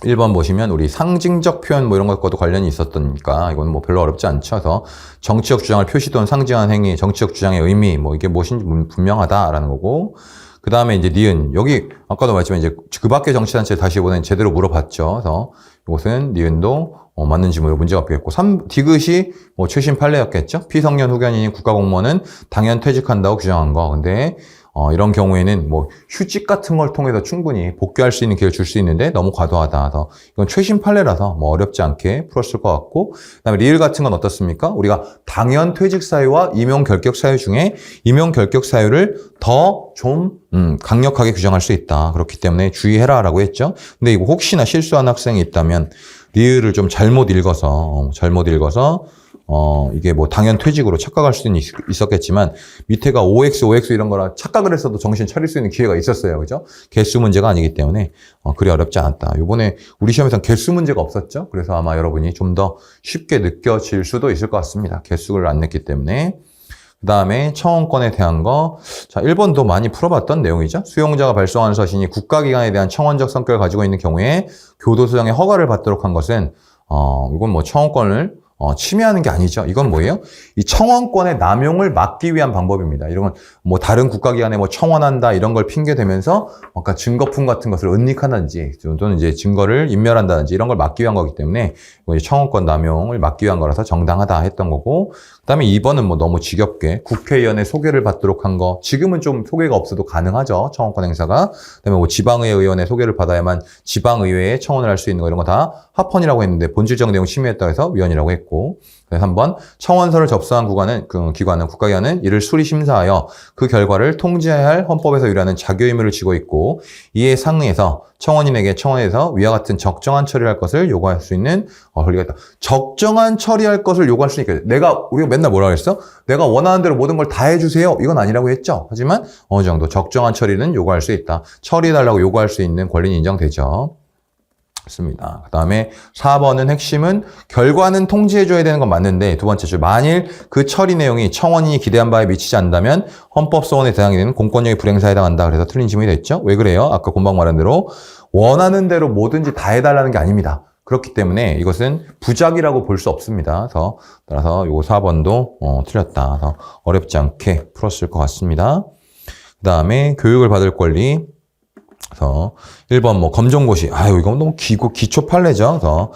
1번 보시면 우리 상징적 표현 뭐 이런 것과도 관련이 있었으니까 이건 뭐 별로 어렵지 않죠. 그래서 정치적 주장을 표시 또는 상징한 행위, 정치적 주장의 의미 뭐 이게 무엇인지 분명하다라는 거고 그 다음에 이제 니은 여기 아까도 말했지만 이제 그 밖의 정치단체 다시 이번엔 제대로 물어봤죠. 그래서 이것은 니은도 맞는지 뭐 문제가 없겠고 3 디귿이 뭐 최신 판례였겠죠. 피성년 후견인인 국가공무원은 당연 퇴직한다고 규정한 거. 근데 이런 경우에는 뭐 휴직 같은 걸 통해서 충분히 복귀할 수 있는 기회를 줄 수 있는데 너무 과도하다. 그래서 이건 최신 판례라서 뭐 어렵지 않게 풀었을 것 같고 그다음에 리을 같은 건 어떻습니까? 우리가 당연 퇴직 사유와 임용 결격 사유 중에 임용 결격 사유를 더 좀 강력하게 규정할 수 있다. 그렇기 때문에 주의해라라고 했죠. 근데 이거 혹시나 실수한 학생이 있다면 리을을 좀 잘못 읽어서 이게 뭐 당연 퇴직으로 착각할 수는 있었겠지만 밑에가 OX 이런 거라 착각을 했어도 정신 차릴 수 있는 기회가 있었어요. 그죠? 개수 문제가 아니기 때문에 그리 어렵지 않았다. 이번에 우리 시험에서는 개수 문제가 없었죠. 그래서 아마 여러분이 좀 더 쉽게 느껴질 수도 있을 것 같습니다. 개수를 안 냈기 때문에. 그 다음에 청원권에 대한 거. 자, 1번도 많이 풀어봤던 내용이죠. 수용자가 발송한 서신이 국가기관에 대한 청원적 성격을 가지고 있는 경우에 교도소장의 허가를 받도록 한 것은 이건 뭐 청원권을 침해하는 게 아니죠. 이건 뭐예요? 이 청원권의 남용을 막기 위한 방법입니다. 이런 건 뭐 다른 국가기관에 뭐 청원한다 이런 걸 핑계 대면서 뭔가 증거품 같은 것을 은닉하든지 또는 이제 증거를 인멸한다든지 이런 걸 막기 위한 거기 때문에 청원권 남용을 막기 위한 거라서 정당하다 했던 거고 그다음에 2번은 뭐 너무 지겹게 국회의원의 소개를 받도록 한 거 지금은 좀 소개가 없어도 가능하죠. 청원권 행사가. 그다음에 뭐 지방의회 의원의 소개를 받아야만 지방의회에 청원을 할 수 있는 거 이런 거 다 합헌이라고 했는데 본질적 내용 침해했다 해서 위헌이라고 했고 그래서 한번 청원서를 접수한 기관은 국가기관은 이를 수리 심사하여 그 결과를 통지해야 할 헌법에서 유래하는 자교 의무를 지고 있고 이에 상응해서 청원인에게 청원에서 위와 같은 적정한 처리할 것을 요구할 수 있는 권리가 있다. 적정한 처리할 것을 요구할 수 있게 우리가 맨날 뭐라고 했어? 내가 원하는 대로 모든 걸 다 해주세요. 이건 아니라고 했죠. 하지만 어느 정도 적정한 처리는 요구할 수 있다. 처리해달라고 요구할 수 있는 권리는 인정되죠. 습니다. 그 다음에 4번은 핵심은 결과는 통지해줘야 되는 건 맞는데 두 번째 줄 만일 그 처리 내용이 청원인이 기대한 바에 미치지 않는다면 헌법소원에 대항이 되는 공권력의 불행사에 해당한다. 그래서 틀린 질문이 됐죠. 왜 그래요? 아까 금방 말한 대로 원하는 대로 뭐든지 다 해달라는 게 아닙니다. 그렇기 때문에 이것은 부작이라고 볼 수 없습니다. 그래서 따라서 요거 4번도 틀렸다. 그래서 어렵지 않게 풀었을 것 같습니다. 그 다음에 교육을 받을 권리. 그래서 1번 뭐 검정고시. 아유 이건 너무 기초 판례죠. 그래서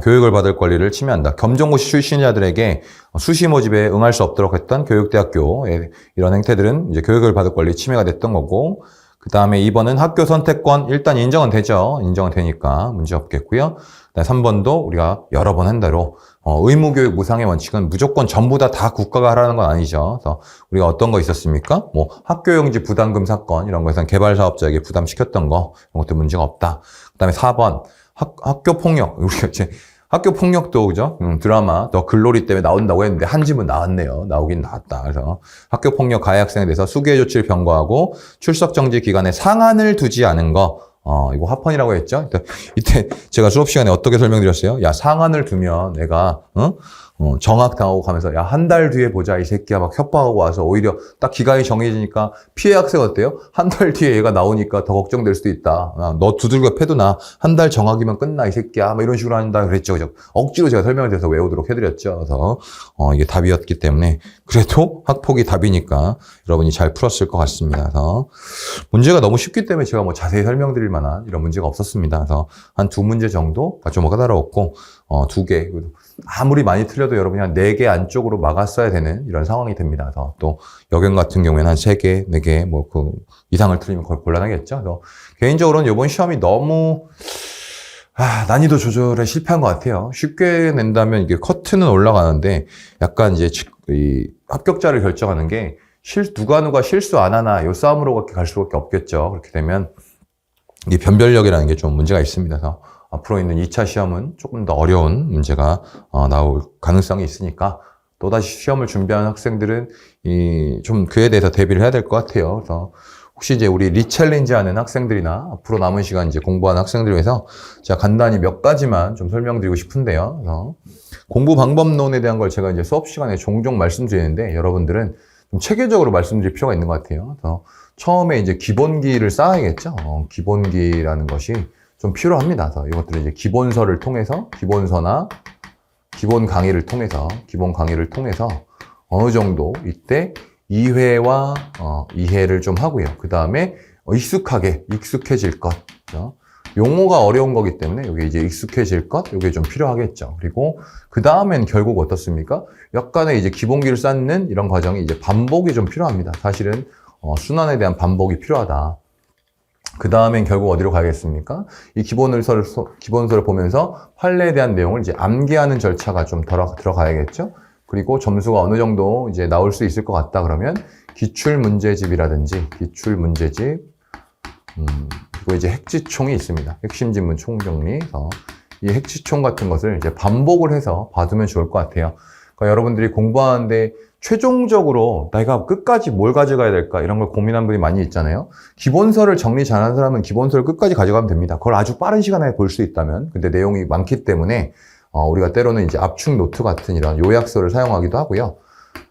교육을 받을 권리를 침해한다. 검정고시 출신자들에게 수시 모집에 응할 수 없도록 했던 교육대학교 이런 행태들은 이제 교육을 받을 권리 침해가 됐던 거고. 그 다음에 2번은 학교 선택권 일단 인정은 되죠. 인정은 되니까 문제 없겠고요. 3번도 우리가 여러 번 한 대로 의무교육 무상의 원칙은 무조건 전부 다 국가가 하라는 건 아니죠. 그래서 우리가 어떤 거 있었습니까? 뭐 학교용지 부담금 사건 이런 거에서 개발사업자에게 부담시켰던 거 이런 것도 문제가 없다. 그 다음에 4번 학교 폭력 우리가 이제 학교 폭력도 그죠? 드라마 더 글로리 때문에 나온다고 했는데 한 집은 나왔네요. 나오긴 나왔다. 그래서 학교 폭력 가해 학생에 대해서 수괴 조치를 병고하고 출석 정지 기간에 상한을 두지 않은 거. 이거 합헌이라고 했죠? 이때 제가 수업 시간에 어떻게 설명드렸어요? 야, 상한을 두면 내가, 정학당하고 가면서, 야, 한 달 뒤에 보자, 이 새끼야. 막 협박하고 와서 오히려 딱 기간이 정해지니까 피해 학생 어때요? 한 달 뒤에 얘가 나오니까 더 걱정될 수도 있다. 너 두들겨 패도 나. 한 달 정학이면 끝나, 이 새끼야. 막 이런 식으로 한다. 그랬죠. 그죠? 억지로 제가 설명을 드려서 외우도록 해드렸죠. 그래서, 이게 답이었기 때문에. 그래도 학폭이 답이니까 여러분이 잘 풀었을 것 같습니다. 그래서 문제가 너무 쉽기 때문에 제가 뭐 자세히 설명드릴 만한 이런 문제가 없었습니다. 그래서 한 2문제 정도가 좀 까다로웠고, 2개. 아무리 많이 틀려도 여러분이 한 4개 안쪽으로 막았어야 되는 이런 상황이 됩니다. 그래서 또 여경 같은 경우에는 한 3개, 4개 뭐 그 이상을 틀리면 거의 곤란하겠죠. 그래서 개인적으로는 이번 시험이 너무 난이도 조절에 실패한 것 같아요. 쉽게 낸다면 이게 커트는 올라가는데 약간 이제 이 합격자를 결정하는 게 누가 실수 안 하나 이 싸움으로 갈 수밖에 없겠죠. 그렇게 되면 이 변별력이라는 게 좀 문제가 있습니다. 그래서 앞으로 있는 2차 시험은 조금 더 어려운 문제가 나올 가능성이 있으니까 또다시 시험을 준비하는 학생들은 좀 그에 대해서 대비를 해야 될 것 같아요. 그래서 혹시 이제 우리 리챌린지 하는 학생들이나 앞으로 남은 시간 이제 공부하는 학생들 위해서 제가 간단히 몇 가지만 좀 설명드리고 싶은데요. 그래서 공부 방법론에 대한 걸 제가 이제 수업 시간에 종종 말씀드리는데 여러분들은 좀 체계적으로 말씀드릴 필요가 있는 것 같아요. 그래서 처음에 이제 기본기를 쌓아야겠죠. 기본기라는 것이 좀 필요합니다. 그래서 이것들을 이제 기본서를 통해서, 기본서나 기본 강의를 통해서 어느 정도 이때 이해와 이해를 좀 하고요. 그 다음에 익숙해질 것. 그렇죠? 용어가 어려운 거기 때문에 여기 이제 익숙해질 것, 이게 좀 필요하겠죠. 그리고 그 다음엔 결국 어떻습니까? 약간의 이제 기본기를 쌓는 이런 과정이 이제 반복이 좀 필요합니다. 사실은 순환에 대한 반복이 필요하다. 그 다음엔 결국 어디로 가겠습니까? 이 기본서를 보면서 판례에 대한 내용을 이제 암기하는 절차가 좀 들어가야겠죠? 그리고 점수가 어느 정도 이제 나올 수 있을 것 같다 그러면 기출문제집이라든지 그리고 이제 핵지총이 있습니다. 핵심 지문 총정리. 이 핵지총 같은 것을 이제 반복을 해서 봐두면 좋을 것 같아요. 그러니까 여러분들이 공부하는데 최종적으로 내가 끝까지 뭘 가져가야 될까 이런 걸 고민한 분이 많이 있잖아요. 기본서를 정리 잘하는 사람은 기본서를 끝까지 가져가면 됩니다. 그걸 아주 빠른 시간에 볼 수 있다면. 근데 내용이 많기 때문에 우리가 때로는 이제 압축 노트 같은 이런 요약서를 사용하기도 하고요.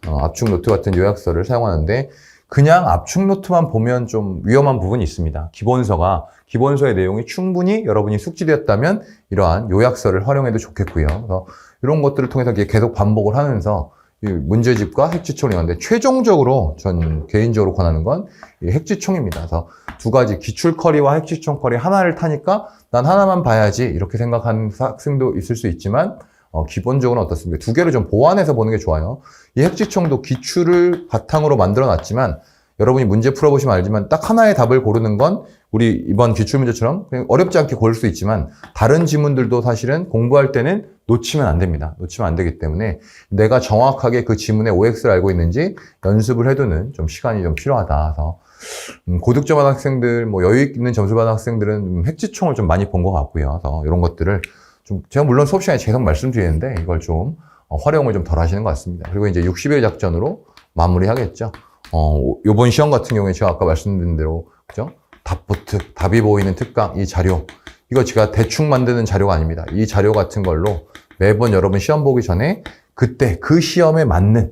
압축 노트 같은 요약서를 사용하는데 그냥 압축 노트만 보면 좀 위험한 부분이 있습니다. 기본서의 내용이 충분히 여러분이 숙지되었다면 이러한 요약서를 활용해도 좋겠고요. 그래서 이런 것들을 통해서 계속 반복을 하면서 이 문제집과 핵지총이 있는데 최종적으로 전 개인적으로 권하는 건 이 핵지총입니다. 그래서 두 가지 기출 커리와 핵지총 커리 하나를 타니까 난 하나만 봐야지 이렇게 생각하는 학생도 있을 수 있지만 기본적으로는 어떻습니까? 두 개를 좀 보완해서 보는 게 좋아요. 이 핵지총도 기출을 바탕으로 만들어 놨지만 여러분이 문제 풀어보시면 알지만 딱 하나의 답을 고르는 건 우리 이번 기출문제처럼 그냥 어렵지 않게 고를 수 있지만 다른 지문들도 사실은 공부할 때는 놓치면 안 됩니다. 놓치면 안 되기 때문에 내가 정확하게 그 지문의 OX를 알고 있는지 연습을 해두는 좀 시간이 좀 필요하다. 그래서 고득점 받은 학생들, 뭐 여유 있는 점수 받은 학생들은 핵지총을 좀 많이 본 것 같고요. 그래서 이런 것들을 좀 제가 물론 수업 시간에 계속 말씀드리는데 이걸 좀 활용을 좀 덜 하시는 것 같습니다. 그리고 이제 60일 작전으로 마무리하겠죠. 요번 시험 같은 경우에 제가 아까 말씀드린 대로 그죠? 답보특, 답이 보이는 특강 이 자료 이거 제가 대충 만드는 자료가 아닙니다. 이 자료 같은 걸로 매번 여러분 시험 보기 전에 그때 그 시험에 맞는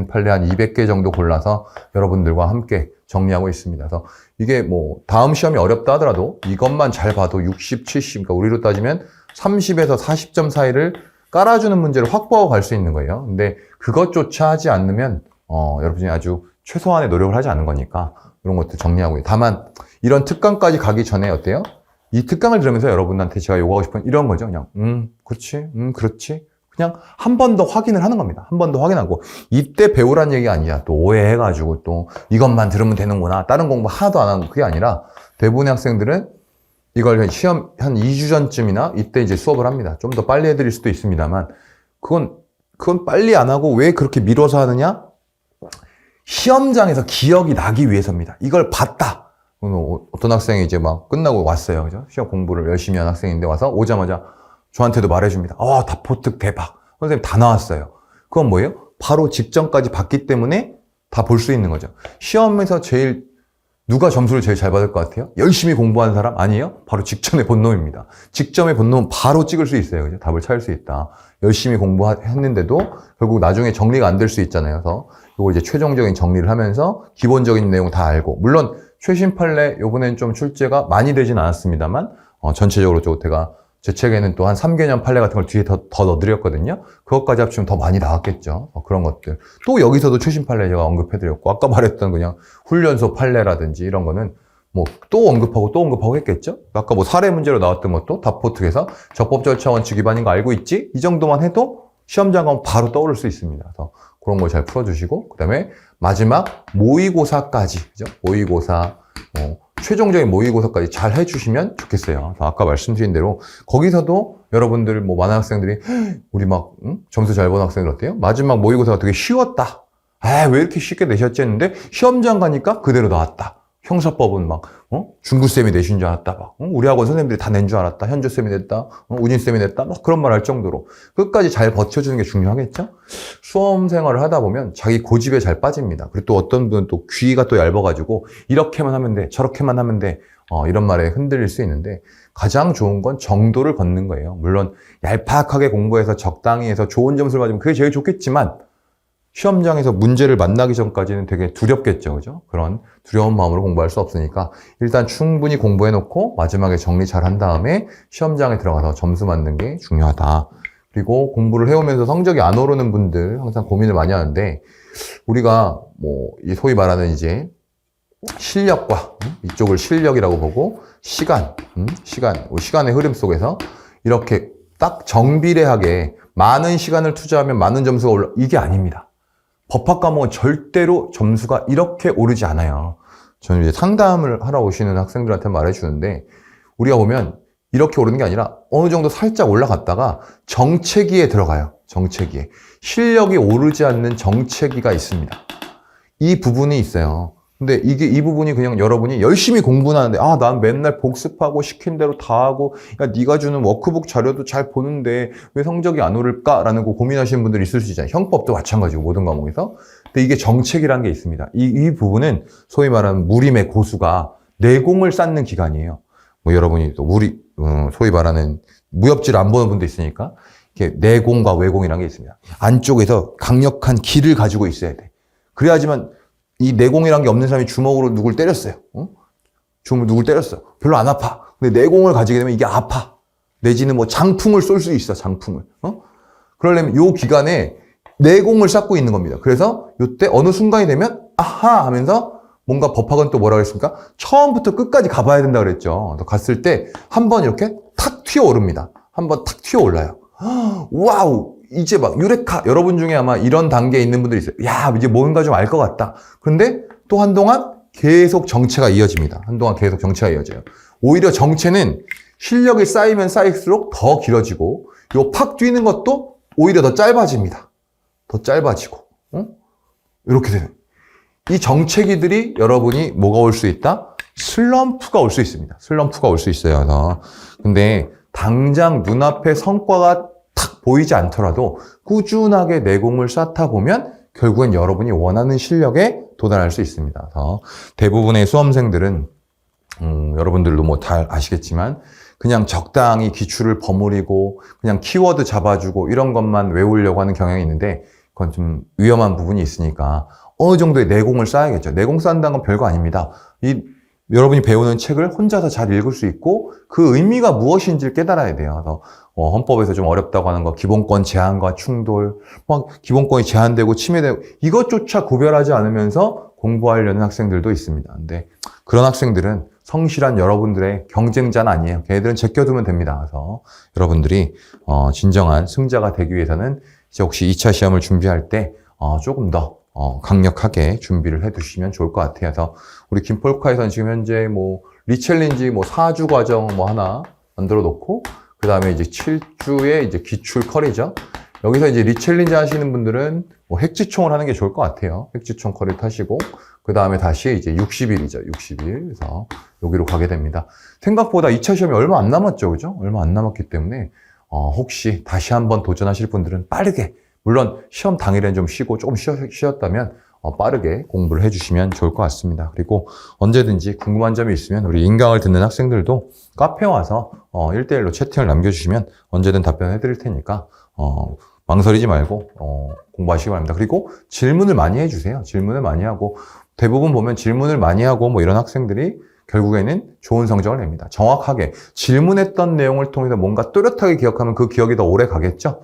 판례 한 200개 정도 골라서 여러분들과 함께 정리하고 있습니다. 그래서 이게 뭐 다음 시험이 어렵다 하더라도 이것만 잘 봐도 60, 70, 그러니까 우리로 따지면 30에서 40점 사이를 깔아주는 문제를 확보하고 갈 수 있는 거예요. 근데 그것조차 하지 않으면 여러분이 아주 최소한의 노력을 하지 않은 거니까 이런 것들 정리하고요. 다만 이런 특강까지 가기 전에 어때요? 이 특강을 들으면서 여러분한테 제가 요구하고 싶은 이런 거죠. 그냥 그렇지, 그렇지. 그냥 한 번 더 확인을 하는 겁니다. 한 번 더 확인하고 이때 배우란 얘기 아니야. 또 오해해가지고 또 이것만 들으면 되는구나. 다른 공부 하나도 안 하고 그게 아니라 대부분의 학생들은 이걸 시험 한 2주 전쯤이나 이때 이제 수업을 합니다. 좀 더 빨리 해드릴 수도 있습니다만 그건 빨리 안 하고 왜 그렇게 미뤄서 하느냐? 시험장에서 기억이 나기 위해서입니다. 이걸 봤다. 어떤 학생이 이제 막 끝나고 왔어요. 그죠? 시험 공부를 열심히 한 학생인데 와서 오자마자 저한테도 말해줍니다. 다포특 대박. 선생님 다 나왔어요. 그건 뭐예요? 바로 직전까지 봤기 때문에 다 볼 수 있는 거죠. 시험에서 누가 점수를 제일 잘 받을 것 같아요? 열심히 공부한 사람? 아니에요? 바로 직전에 본 놈입니다. 직전에 본 놈은 바로 찍을 수 있어요. 그죠? 답을 찾을 수 있다. 열심히 공부했는데도 결국 나중에 정리가 안 될 수 있잖아요. 그래서 이거 이제 최종적인 정리를 하면서 기본적인 내용 다 알고, 물론 최신 판례 요번엔 좀 출제가 많이 되진 않았습니다만 전체적으로 제가 제 책에는 또 한 3개년 판례 같은 걸 뒤에 더 넣어드렸거든요. 그것까지 합치면 더 많이 나왔겠죠. 그런 것들. 또 여기서도 최신 판례 제가 언급해드렸고, 아까 말했던 그냥 훈련소 판례라든지 이런 거는 뭐 또 언급하고 했겠죠. 아까 뭐 사례 문제로 나왔던 것도 다포특에서 적법 절차 원칙 위반인 거 알고 있지? 이 정도만 해도 시험장 가면 바로 떠오를 수 있습니다. 그래서 그런 걸 잘 풀어주시고, 그 다음에 마지막 모의고사까지, 그죠? 모의고사, 최종적인 모의고사까지 잘 해주시면 좋겠어요. 아까 말씀드린 대로 거기서도 여러분들 많은 학생들이 우리 점수 잘 본 학생들 어때요? 마지막 모의고사가 되게 쉬웠다. 왜 이렇게 쉽게 내셨지 했는데 시험장 가니까 그대로 나왔다. 형사법은 중구쌤이 내신 줄 알았다. 우리 학원 선생님들이 다 낸 줄 알았다. 현주쌤이 냈다. 우진쌤이 냈다. 그런 말 할 정도로 끝까지 잘 버텨주는 게 중요하겠죠? 수험 생활을 하다 보면 자기 고집에 잘 빠집니다. 그리고 또 어떤 분은 또 귀가 또 얇아가지고 이렇게만 하면 돼. 저렇게만 하면 돼. 이런 말에 흔들릴 수 있는데 가장 좋은 건 정도를 걷는 거예요. 물론 얄팍하게 공부해서 적당히 해서 좋은 점수를 받으면 그게 제일 좋겠지만 시험장에서 문제를 만나기 전까지는 되게 두렵겠죠. 그죠? 그런 두려운 마음으로 공부할 수 없으니까 일단 충분히 공부해놓고 마지막에 정리 잘 한 다음에 시험장에 들어가서 점수 맞는 게 중요하다. 그리고 공부를 해오면서 성적이 안 오르는 분들 항상 고민을 많이 하는데 우리가 소위 말하는 이제 실력과 이쪽을 실력이라고 보고 시간의 흐름 속에서 이렇게 딱 정비례하게 많은 시간을 투자하면 많은 점수가 이게 아닙니다. 법학 과목은 절대로 점수가 이렇게 오르지 않아요. 저는 이제 상담을 하러 오시는 학생들한테 말해주는데 우리가 보면 이렇게 오르는 게 아니라 어느 정도 살짝 올라갔다가 정체기에 들어가요. 정체기에. 실력이 오르지 않는 정체기가 있습니다. 이 부분이 있어요. 근데 이 부분이 그냥 여러분이 열심히 공부는 하는데 난 맨날 복습하고 시킨 대로 다 하고 네가 주는 워크북 자료도 잘 보는데 왜 성적이 안 오를까라는 거 고민하시는 분들이 있을 수 있잖아요. 형법도 마찬가지고 모든 과목에서. 근데 이게 정책이라는 게 있습니다. 이 부분은 소위 말하는 무림의 고수가 내공을 쌓는 기간이에요. 여러분이 또 소위 말하는 무협지를 안 보는 분도 있으니까 이렇게 내공과 외공이라는 게 있습니다. 안쪽에서 강력한 기를 가지고 있어야 돼. 그래야지만 이 내공이란 게 없는 사람이 주먹으로 누굴 때렸어요. 주먹으로 누굴 때렸어. 별로 안 아파. 근데 내공을 가지게 되면 이게 아파. 내지는 장풍을 쏠 수 있어, 장풍을. 그러려면 요 기간에 내공을 쌓고 있는 겁니다. 그래서 요때 어느 순간이 되면 아하 하면서 뭔가 법학은 또 뭐라고 했습니까? 처음부터 끝까지 가봐야 된다 그랬죠. 갔을 때 한번 이렇게 탁 튀어오릅니다. 한번 탁 튀어올라요. 와우! 이제 유레카, 여러분 중에 아마 이런 단계에 있는 분들이 있어요. 이제 뭔가 좀 알 것 같다. 그런데 또 한동안 계속 정체가 이어집니다. 한동안 계속 정체가 이어져요. 오히려 정체는 실력이 쌓이면 쌓일수록 더 길어지고, 요 팍 뛰는 것도 오히려 더 짧아집니다. 더 짧아지고, 이렇게 되는. 이 정체기들이 여러분이 뭐가 올 수 있다? 슬럼프가 올 수 있습니다. 슬럼프가 올 수 있어요. 근데 당장 눈앞에 성과가 탁 보이지 않더라도 꾸준하게 내공을 쌓다 보면 결국엔 여러분이 원하는 실력에 도달할 수 있습니다. 그래서 대부분의 수험생들은 여러분들도 잘 아시겠지만 그냥 적당히 기출을 버무리고 그냥 키워드 잡아주고 이런 것만 외우려고 하는 경향이 있는데 그건 좀 위험한 부분이 있으니까 어느 정도의 내공을 쌓아야겠죠. 내공 쌓는다는 건 별거 아닙니다. 여러분이 배우는 책을 혼자서 잘 읽을 수 있고 그 의미가 무엇인지를 깨달아야 돼요. 그래서 헌법에서 좀 어렵다고 하는 거 기본권 제한과 충돌, 막 기본권이 제한되고 침해되고 이것조차 구별하지 않으면서 공부하려는 학생들도 있습니다. 근데 그런 학생들은 성실한 여러분들의 경쟁자는 아니에요. 걔네들은 제껴두면 됩니다. 그래서 여러분들이 진정한 승자가 되기 위해서는 이제 혹시 2차 시험을 준비할 때 조금 더 강력하게 준비를 해 두시면 좋을 것 같아요. 그래서 우리 김폴카에서는 지금 현재 뭐 리챌린지 뭐 4주 과정 뭐 하나 만들어 놓고 그 다음에 이제 7주의 이제 기출 커리죠. 여기서 이제 리챌린지 하시는 분들은 뭐 핵지총을 하는 게 좋을 것 같아요. 핵지총 커리 타시고 그 다음에 다시 이제 60일이죠. 60일. 그래서 여기로 가게 됩니다. 생각보다 2차 시험이 얼마 안 남았죠. 그죠? 얼마 안 남았기 때문에 혹시 다시 한번 도전하실 분들은 빠르게 물론 시험 당일엔 좀 쉬고 조금 쉬었다면 빠르게 공부를 해주시면 좋을 것 같습니다. 그리고 언제든지 궁금한 점이 있으면 우리 인강을 듣는 학생들도 카페 와서 1대1로 채팅을 남겨주시면 언제든 답변해 드릴 테니까 망설이지 말고 공부하시기 바랍니다. 그리고 질문을 많이 해주세요. 질문을 많이 하고 대부분 보면 질문을 많이 하고 뭐 이런 학생들이 결국에는 좋은 성적을 냅니다. 정확하게 질문했던 내용을 통해서 뭔가 또렷하게 기억하면 그 기억이 더 오래 가겠죠.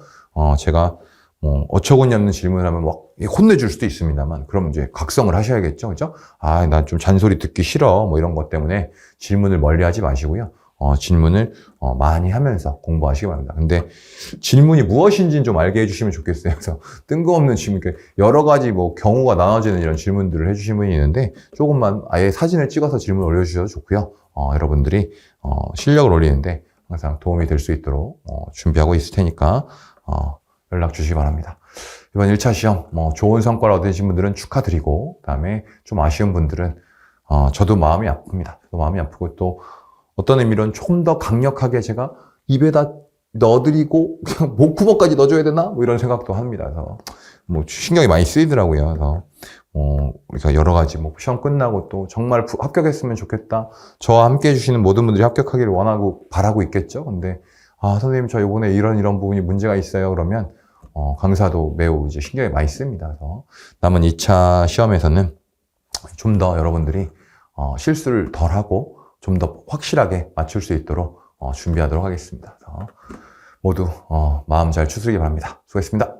제가 뭐 어처구니 없는 질문을 하면 막 혼내줄 수도 있습니다만 그럼 이제 각성을 하셔야겠죠. 그죠? 난 좀 잔소리 듣기 싫어. 뭐 이런 것 때문에 질문을 멀리 하지 마시고요. 질문을 많이 하면서 공부하시기 바랍니다. 근데 질문이 무엇인지는 좀 알게 해주시면 좋겠어요. 그래서 뜬금없는 질문, 여러 가지 뭐 경우가 나눠지는 이런 질문들을 해주신 분이 있는데 조금만 아예 사진을 찍어서 질문 올려주셔도 좋고요. 여러분들이 실력을 올리는데 항상 도움이 될 수 있도록 준비하고 있을 테니까 연락 주시기 바랍니다. 이번 1차 시험 좋은 성과를 얻으신 분들은 축하드리고 그다음에 좀 아쉬운 분들은 저도 마음이 아픕니다. 마음이 아프고 또 어떤 의미로는 조금 더 강력하게 제가 입에다 넣어드리고 그냥 목구멍까지 넣어줘야 되나? 뭐 이런 생각도 합니다. 그래서 뭐 신경이 많이 쓰이더라고요. 그래서 우리가 여러 가지 뭐 시험 끝나고 또 정말 합격했으면 좋겠다. 저와 함께 해주시는 모든 분들이 합격하기를 원하고 바라고 있겠죠. 근데 선생님 저 이번에 이런 부분이 문제가 있어요. 그러면 강사도 매우 이제 신경이 많이 씁니다. 그래서 남은 2차 시험에서는 좀 더 여러분들이 실수를 덜 하고 좀 더 확실하게 맞출 수 있도록 준비하도록 하겠습니다. 그래서 모두 마음 잘 추스르기 바랍니다. 수고했습니다.